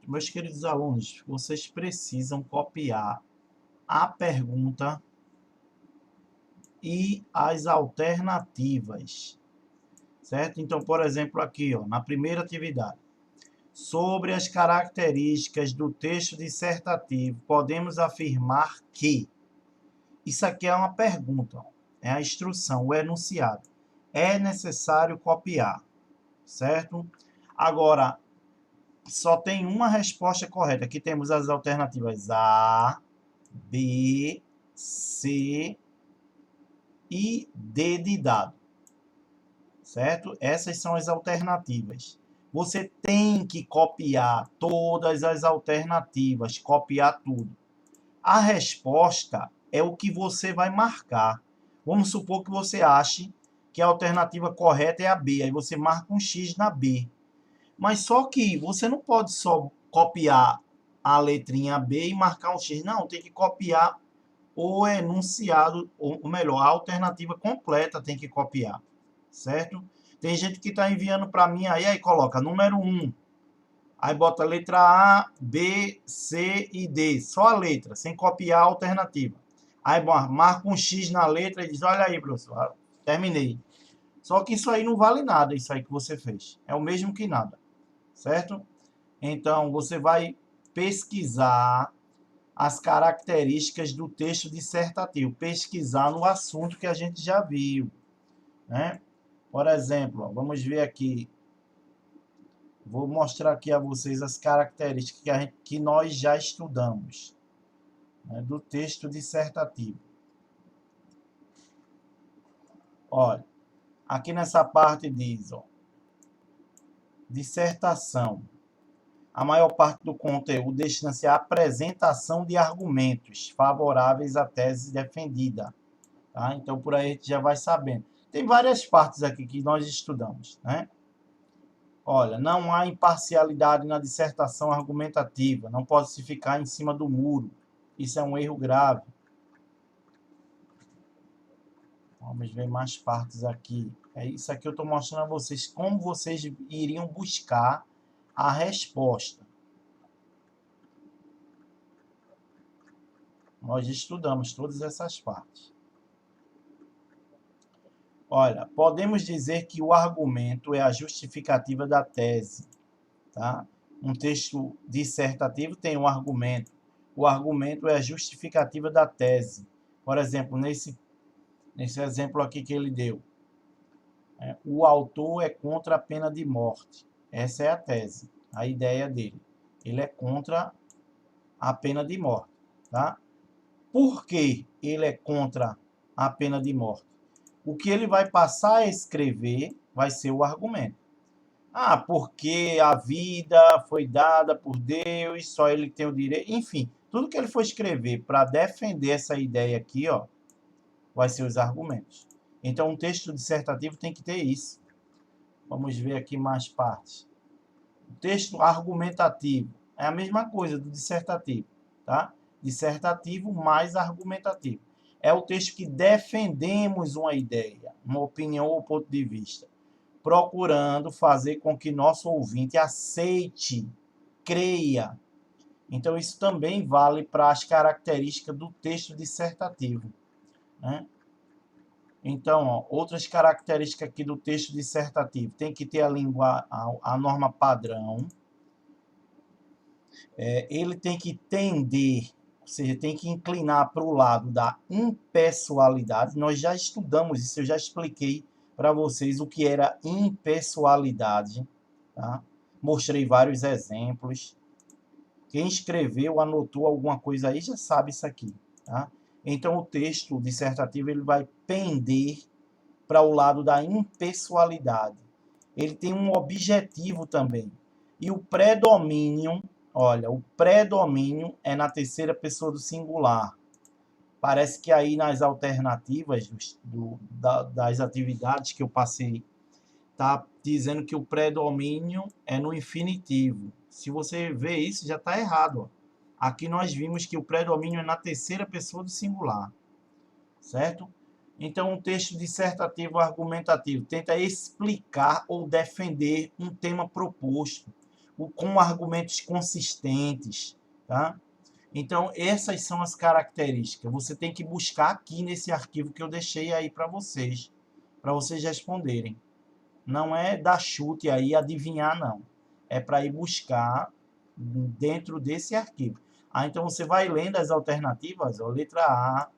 Meus queridos alunos, vocês precisam copiar a pergunta e as alternativas, certo? Então, por exemplo, aqui, ó, na primeira atividade, sobre as características do texto dissertativo, podemos afirmar que isso aqui é uma pergunta, ó, é a instrução, o enunciado. É necessário copiar, certo? Agora, só tem uma resposta correta. Aqui temos as alternativas A, B, C e D de dado, certo? Essas são as alternativas. Você tem que copiar todas as alternativas, copiar tudo. A resposta é o que você vai marcar. Vamos supor que você ache que a alternativa correta é a B, aí você marca um X na B. Mas só que você não pode só copiar a letrinha B e marcar um X. Não, tem que copiar o enunciado, ou melhor, a alternativa completa tem que copiar, certo? Tem gente que está enviando para mim aí coloca número 1, aí bota letra A, B, C e D, só a letra, sem copiar a alternativa. Aí marca um X na letra e diz, olha aí, professor, terminei. Só que isso aí não vale nada, isso aí que você fez. É o mesmo que nada, certo? Então, você vai pesquisar as características do texto dissertativo, pesquisar no assunto que a gente já viu, né? Por exemplo, ó, vamos ver aqui, vou mostrar aqui a vocês as características que nós já estudamos, né, do texto dissertativo. Olha, aqui nessa parte diz, ó, dissertação. A maior parte do conteúdo destina-se à apresentação de argumentos favoráveis à tese defendida. Tá? Então, por aí a gente já vai sabendo. Tem várias partes aqui que nós estudamos, né? Olha, não há imparcialidade na dissertação argumentativa, não pode se ficar em cima do muro. Isso é um erro grave. Vamos ver mais partes aqui. É isso aqui eu estou mostrando a vocês como vocês iriam buscar a resposta. Nós estudamos todas essas partes. Olha, podemos dizer que o argumento é a justificativa da tese. Tá? Um texto dissertativo tem um argumento. O argumento é a justificativa da tese. Por exemplo, nesse exemplo aqui que ele deu, o autor é contra a pena de morte. Essa é a tese, a ideia dele. Ele é contra a pena de morte. Tá? Por que ele é contra a pena de morte? O que ele vai passar a escrever vai ser o argumento. Ah, porque a vida foi dada por Deus, só ele tem o direito. Enfim, tudo que ele for escrever para defender essa ideia aqui, ó, vai ser os argumentos. Então, um texto dissertativo tem que ter isso. Vamos ver aqui mais partes. O texto argumentativo é a mesma coisa do dissertativo, tá? Dissertativo mais argumentativo. É o texto que defendemos uma ideia, uma opinião ou ponto de vista, procurando fazer com que nosso ouvinte aceite, creia. Então, isso também vale para as características do texto dissertativo, né? Então, ó, outras características aqui do texto dissertativo. Tem que ter a norma padrão. Ele tem que tender, ou seja, tem que inclinar para o lado da impessoalidade. Nós já estudamos isso, eu já expliquei para vocês o que era impessoalidade. Tá? Mostrei vários exemplos. Quem escreveu, anotou alguma coisa aí, já sabe isso aqui. Tá? Então, o texto dissertativo ele vai pender para o lado da impessoalidade. Ele tem um objetivo também. E o predomínio, olha, o predomínio é na terceira pessoa do singular. Parece que aí nas alternativas das atividades que eu passei, tá dizendo que o predomínio é no infinitivo. Se você vê isso, já está errado. Ó. Aqui nós vimos que o predomínio é na terceira pessoa do singular, certo? Então, um texto dissertativo argumentativo tenta explicar ou defender um tema proposto. com argumentos consistentes, tá? Então, essas são as características. Você tem que buscar aqui nesse arquivo que eu deixei aí para vocês responderem. Não é dar chute aí, adivinhar, não. É para ir buscar dentro desse arquivo. Então, você vai lendo as alternativas, ó, letra A,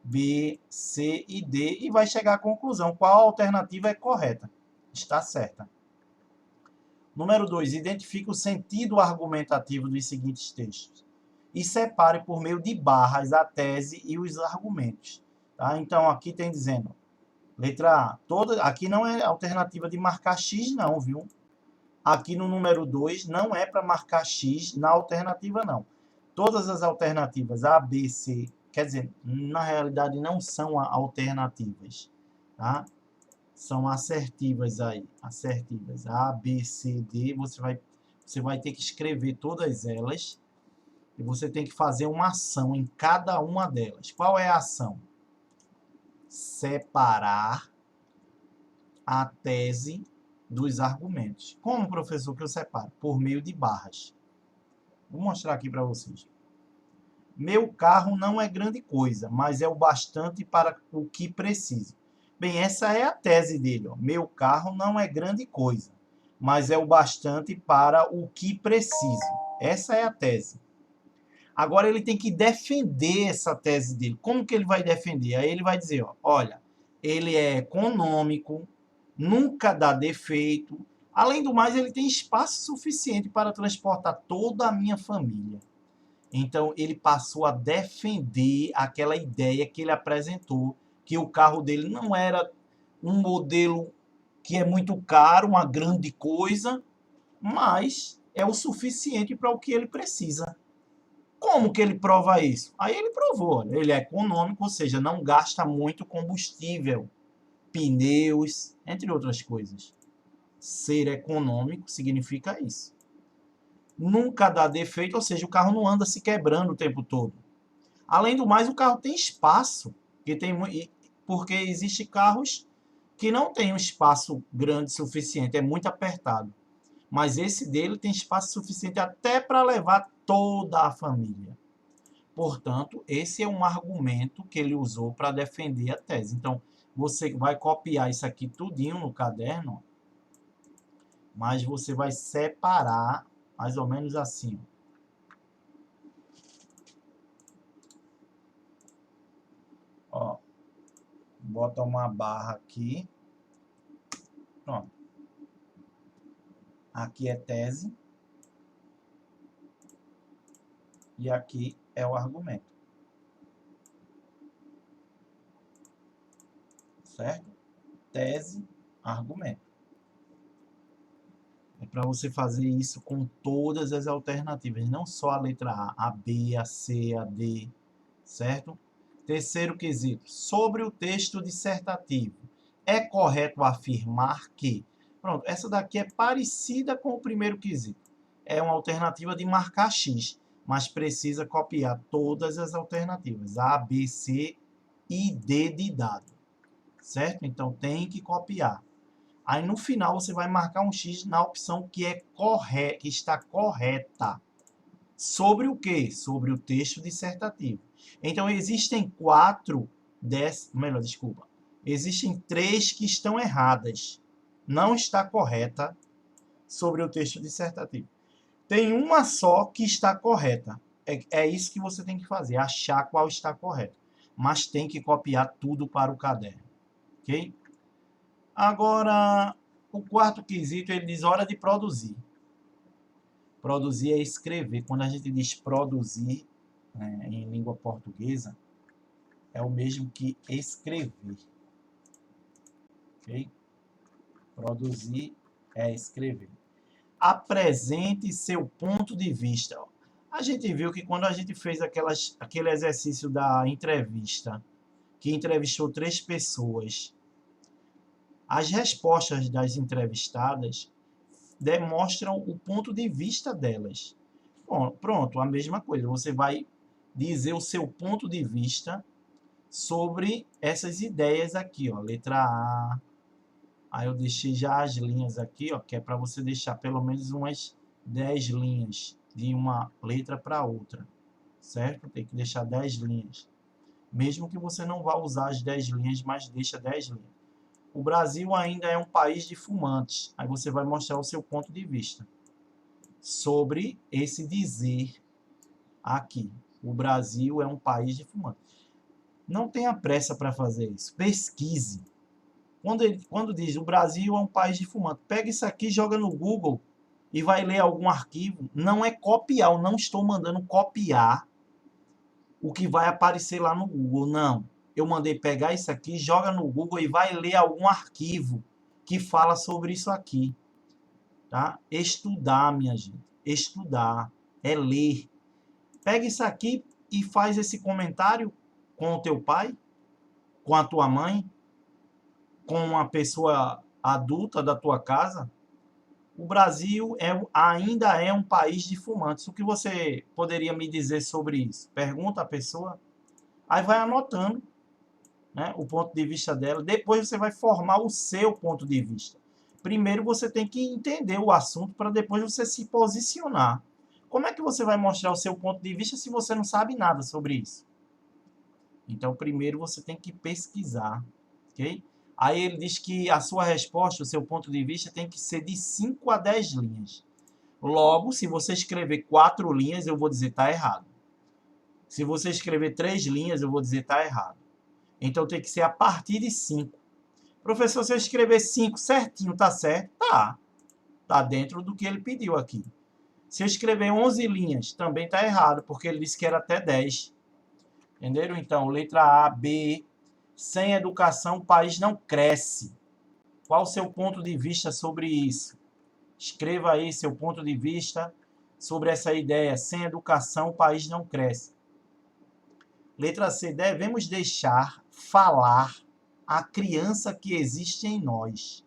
B, C e D, e vai chegar à conclusão qual alternativa é correta. Está certa. Número 2, identifique o sentido argumentativo dos seguintes textos e separe por meio de barras a tese e os argumentos. Tá? Então, aqui tem dizendo, letra A, aqui não é alternativa de marcar X não, viu? Aqui no número 2 não é para marcar X na alternativa não. Todas as alternativas A, B, C, quer dizer, na realidade não são alternativas, tá? São assertivas aí, assertivas. A, B, C, D, você vai ter que escrever todas elas e você tem que fazer uma ação em cada uma delas. Qual é a ação? Separar a tese dos argumentos. Como, professor, que eu separo? Por meio de barras. Vou mostrar aqui para vocês. Meu carro não é grande coisa, mas é o bastante para o que preciso. Bem, essa é a tese dele. Ó. Meu carro não é grande coisa, mas é o bastante para o que preciso. Essa é a tese. Agora ele tem que defender essa tese dele. Como que ele vai defender? Aí ele vai dizer, ó, olha, ele é econômico, nunca dá defeito. Além do mais, ele tem espaço suficiente para transportar toda a minha família. Então, ele passou a defender aquela ideia que ele apresentou, que o carro dele não era um modelo que é muito caro, uma grande coisa, mas é o suficiente para o que ele precisa. Como que ele prova isso? Aí ele provou, ele é econômico, ou seja, não gasta muito combustível, pneus, entre outras coisas. Ser econômico significa isso. Nunca dá defeito, ou seja, o carro não anda se quebrando o tempo todo. Além do mais, o carro tem espaço, porque existem carros que não têm um espaço grande suficiente, é muito apertado. Mas esse dele tem espaço suficiente até para levar toda a família. Portanto, esse é um argumento que ele usou para defender a tese. Então, você vai copiar isso aqui tudinho no caderno, mas você vai separar mais ou menos assim. Ó, bota uma barra aqui. Pronto. Aqui é tese. E aqui é o argumento. Certo? Tese, argumento. É para você fazer isso com todas as alternativas, não só a letra A B, a C, a D, certo? Terceiro quesito, sobre o texto dissertativo. É correto afirmar que... Pronto, essa daqui é parecida com o primeiro quesito. É uma alternativa de marcar X, mas precisa copiar todas as alternativas, A, B, C e D de dado, certo? Então, tem que copiar. Aí, no final, você vai marcar um X na opção que que está correta. Sobre o quê? Sobre o texto dissertativo. Então, existem existem 3 que estão erradas. Não está correta sobre o texto dissertativo. Tem uma só que está correta. É isso que você tem que fazer, achar qual está correto. Mas tem que copiar tudo para o caderno. Ok? Agora, o quarto quesito, ele diz hora de produzir. Produzir é escrever. Quando a gente diz produzir, em língua portuguesa, é o mesmo que escrever. Ok? Produzir é escrever. Apresente seu ponto de vista. A gente viu que quando a gente fez aquele exercício da entrevista, que entrevistou 3 pessoas, as respostas das entrevistadas demonstram o ponto de vista delas. Bom, pronto, a mesma coisa. Você vai dizer o seu ponto de vista sobre essas ideias aqui, ó, letra A. Aí eu deixei já as linhas aqui, ó, que é para você deixar pelo menos umas 10 linhas de uma letra para outra, certo? Tem que deixar 10 linhas. Mesmo que você não vá usar as 10 linhas, mas deixa 10 linhas. O Brasil ainda é um país de fumantes. Aí você vai mostrar o seu ponto de vista sobre esse dizer aqui. O Brasil é um país de fumantes. Não tenha pressa para fazer isso. Pesquise. Quando diz o Brasil é um país de fumantes, pega isso aqui, joga no Google e vai ler algum arquivo. Não é copiar, eu não estou mandando copiar o que vai aparecer lá no Google, não. Eu mandei pegar isso aqui, joga no Google e vai ler algum arquivo que fala sobre isso aqui. Tá? Estudar, minha gente. Estudar é ler. Pega isso aqui e faz esse comentário com o teu pai, com a tua mãe, com uma pessoa adulta da tua casa. O Brasil ainda é um país de fumantes. O que você poderia me dizer sobre isso? Pergunta a pessoa. Aí vai anotando, né, o ponto de vista dela. Depois você vai formar o seu ponto de vista. Primeiro você tem que entender o assunto para depois você se posicionar. Como é que você vai mostrar o seu ponto de vista se você não sabe nada sobre isso? Então, primeiro você tem que pesquisar, ok? Aí ele diz que a sua resposta, o seu ponto de vista, tem que ser de 5 a 10 linhas. Logo, se você escrever 4 linhas, eu vou dizer está errado. Se você escrever 3 linhas, eu vou dizer está errado. Então, tem que ser a partir de 5. Professor, se eu escrever 5 certinho, tá certo? Tá. Tá dentro do que ele pediu aqui. Se eu escrever 11 linhas, também tá errado, porque ele disse que era até 10. Entenderam? Então, letra A, B. Sem educação, o país não cresce. Qual o seu ponto de vista sobre isso? Escreva aí seu ponto de vista sobre essa ideia. Sem educação, o país não cresce. Letra C. Devemos deixar falar a criança que existe em nós.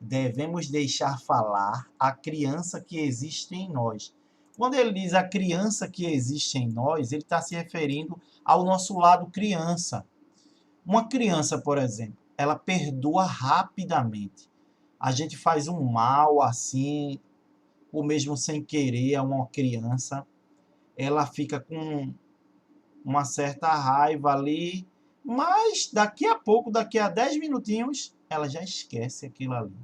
Devemos deixar falar a criança que existe em nós. Quando ele diz a criança que existe em nós, ele está se referindo ao nosso lado criança. Uma criança, por exemplo, ela perdoa rapidamente. A gente faz um mal assim, ou mesmo sem querer a uma criança, ela fica com uma certa raiva ali, mas daqui a pouco, daqui a 10 minutinhos, ela já esquece aquilo ali.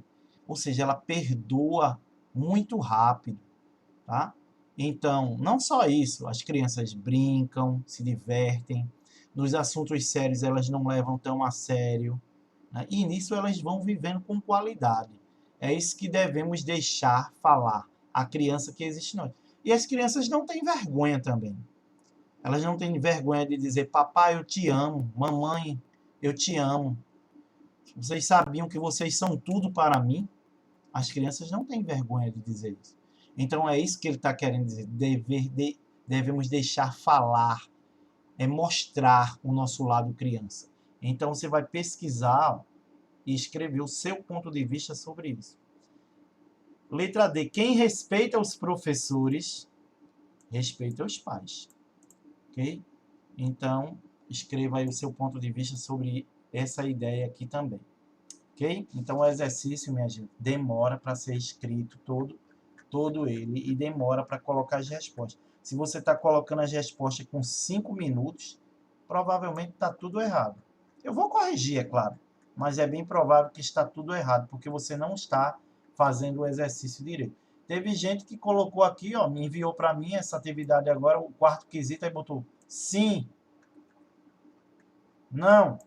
Ou seja, ela perdoa muito rápido, tá? Então, não só isso, as crianças brincam, se divertem, nos assuntos sérios elas não levam tão a sério, né? E nisso elas vão vivendo com qualidade. É isso que devemos deixar falar a criança que existe em nós. E as crianças não têm vergonha também. Elas não têm vergonha de dizer, papai, eu te amo, mamãe, eu te amo. Vocês sabiam que vocês são tudo para mim? As crianças não têm vergonha de dizer isso. Então é isso que ele está querendo dizer. Devemos deixar falar, é mostrar o nosso lado criança. Então você vai pesquisar e escrever o seu ponto de vista sobre isso. Letra D. Quem respeita os professores, respeita os pais. Ok? Então, escreva aí o seu ponto de vista sobre essa ideia aqui também. Ok? Então, o exercício, minha gente, demora para ser escrito todo ele e demora para colocar as respostas. Se você está colocando as respostas com 5 minutos, provavelmente está tudo errado. Eu vou corrigir, é claro, mas é bem provável que está tudo errado, porque você não está fazendo o exercício direito. Teve gente que colocou aqui, ó, me enviou para mim essa atividade agora, o quarto quesito, aí botou sim, não,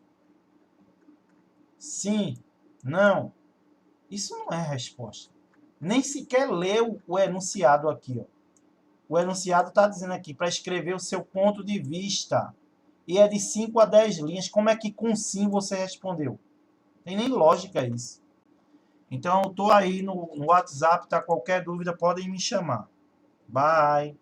sim, não. Isso não é resposta. Nem sequer leu o enunciado aqui, ó. O enunciado está dizendo aqui para escrever o seu ponto de vista. E é de 5 a 10 linhas. Como é que com sim você respondeu? Tem nem lógica isso. Então, eu estou aí no WhatsApp, tá? Qualquer dúvida, podem me chamar. Bye!